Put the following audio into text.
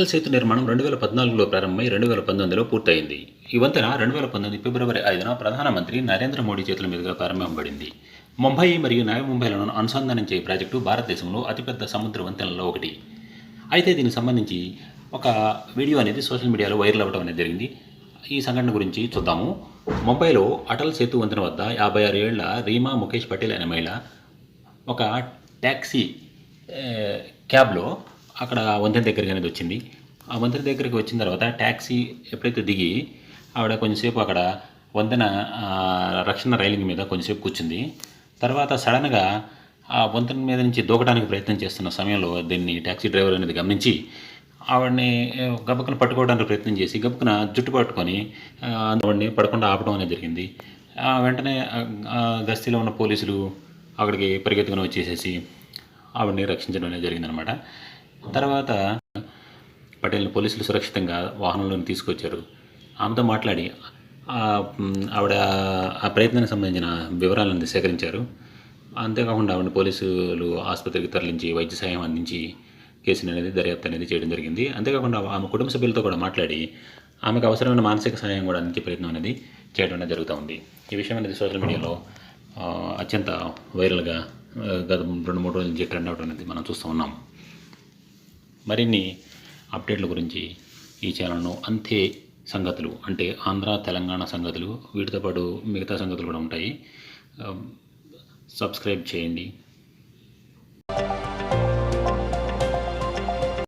అటల్ సేతు నిర్మాణం 2014లో ప్రారంభమై 2019లో పూర్తయింది. ఈ వంతెన 2019 ఫిబ్రవరి 5న ప్రధానమంత్రి నరేంద్ర మోడీ చేతుల మీదుగా ప్రారంభించబడింది. ముంబై మరియు నవీ ముంబైలను అనుసంధానించే ఈ ప్రాజెక్టు భారతదేశంలో అతిపెద్ద సముద్ర వంతెనలలో ఒకటి. అయితే దీనికి సంబంధించి ఒక వీడియో అనేది సోషల్ మీడియాలో వైరల్ అవ్వడం అనేది జరిగింది. ఈ సంఘటన గురించి చూద్దాము. ముంబైలో అటల్ సేతు వంతెన వద్ద 56 ఏళ్ల రీమా ముఖేష్ పటేల్ అనే మహిళ ఒక ట్యాక్సీ క్యాబ్లో అక్కడ వంతెన దగ్గరికి అనేది వచ్చింది. ఆ వంతెన దగ్గరికి వచ్చిన తర్వాత ట్యాక్సీ ఎప్పుడైతే దిగి ఆవిడ కొంచెంసేపు అక్కడ వంతెన రక్షణ రైలింగ్ మీద కొంచెంసేపు కూర్చుంది. తర్వాత సడన్గా ఆ వంతెన మీద నుంచి దూకడానికి ప్రయత్నం చేస్తున్న సమయంలో దీన్ని ట్యాక్సీ డ్రైవర్ అనేది గమనించి ఆవిడని గబుక్కున పట్టుకోవడానికి ప్రయత్నం చేసి గబుక్కున జుట్టు పట్టుకొని ఆవిడని పడకుండా ఆపడం అనేది జరిగింది. వెంటనే గస్తీలో ఉన్న పోలీసులు అక్కడికి పరిగెత్తుకుని వచ్చేసేసి ఆవిడని రక్షించడం అనేది జరిగిందనమాట. తర్వాత పటేల్ని పోలీసులు సురక్షితంగా వాహనంలోకి తీసుకొచ్చారు. ఆమెతో మాట్లాడి ఆవిడ ఆ ప్రయత్నానికి సంబంధించిన వివరాలను సేకరించారు. అంతేకాకుండా ఆవిడని పోలీసులు ఆసుపత్రికి తరలించి వైద్య సహాయం అందించి కేసుని అనేది దర్యాప్తు అనేది చేయడం జరిగింది. అంతేకాకుండా ఆమె కుటుంబ సభ్యులతో కూడా మాట్లాడి ఆమెకు అవసరమైన మానసిక సహాయం కూడా అందించే ప్రయత్నం అనేది చేయడం అనేది జరుగుతూ ఉంది. ఈ విషయం అనేది సోషల్ మీడియాలో అత్యంత వైరల్గా గత 2-3 రోజుల నుంచి ట్రెండ్ అవడం అనేది మనం చూస్తూ ఉన్నాం. మరిన్ని అప్డేట్ల గురించి ఈ ఛానల్ను అంతే సంగతులు అంటే ఆంధ్ర తెలంగాణ సంగతులు వీటితో పాటు మిగతా సంగతులు కూడా ఉంటాయి. సబ్స్క్రైబ్ చేయండి.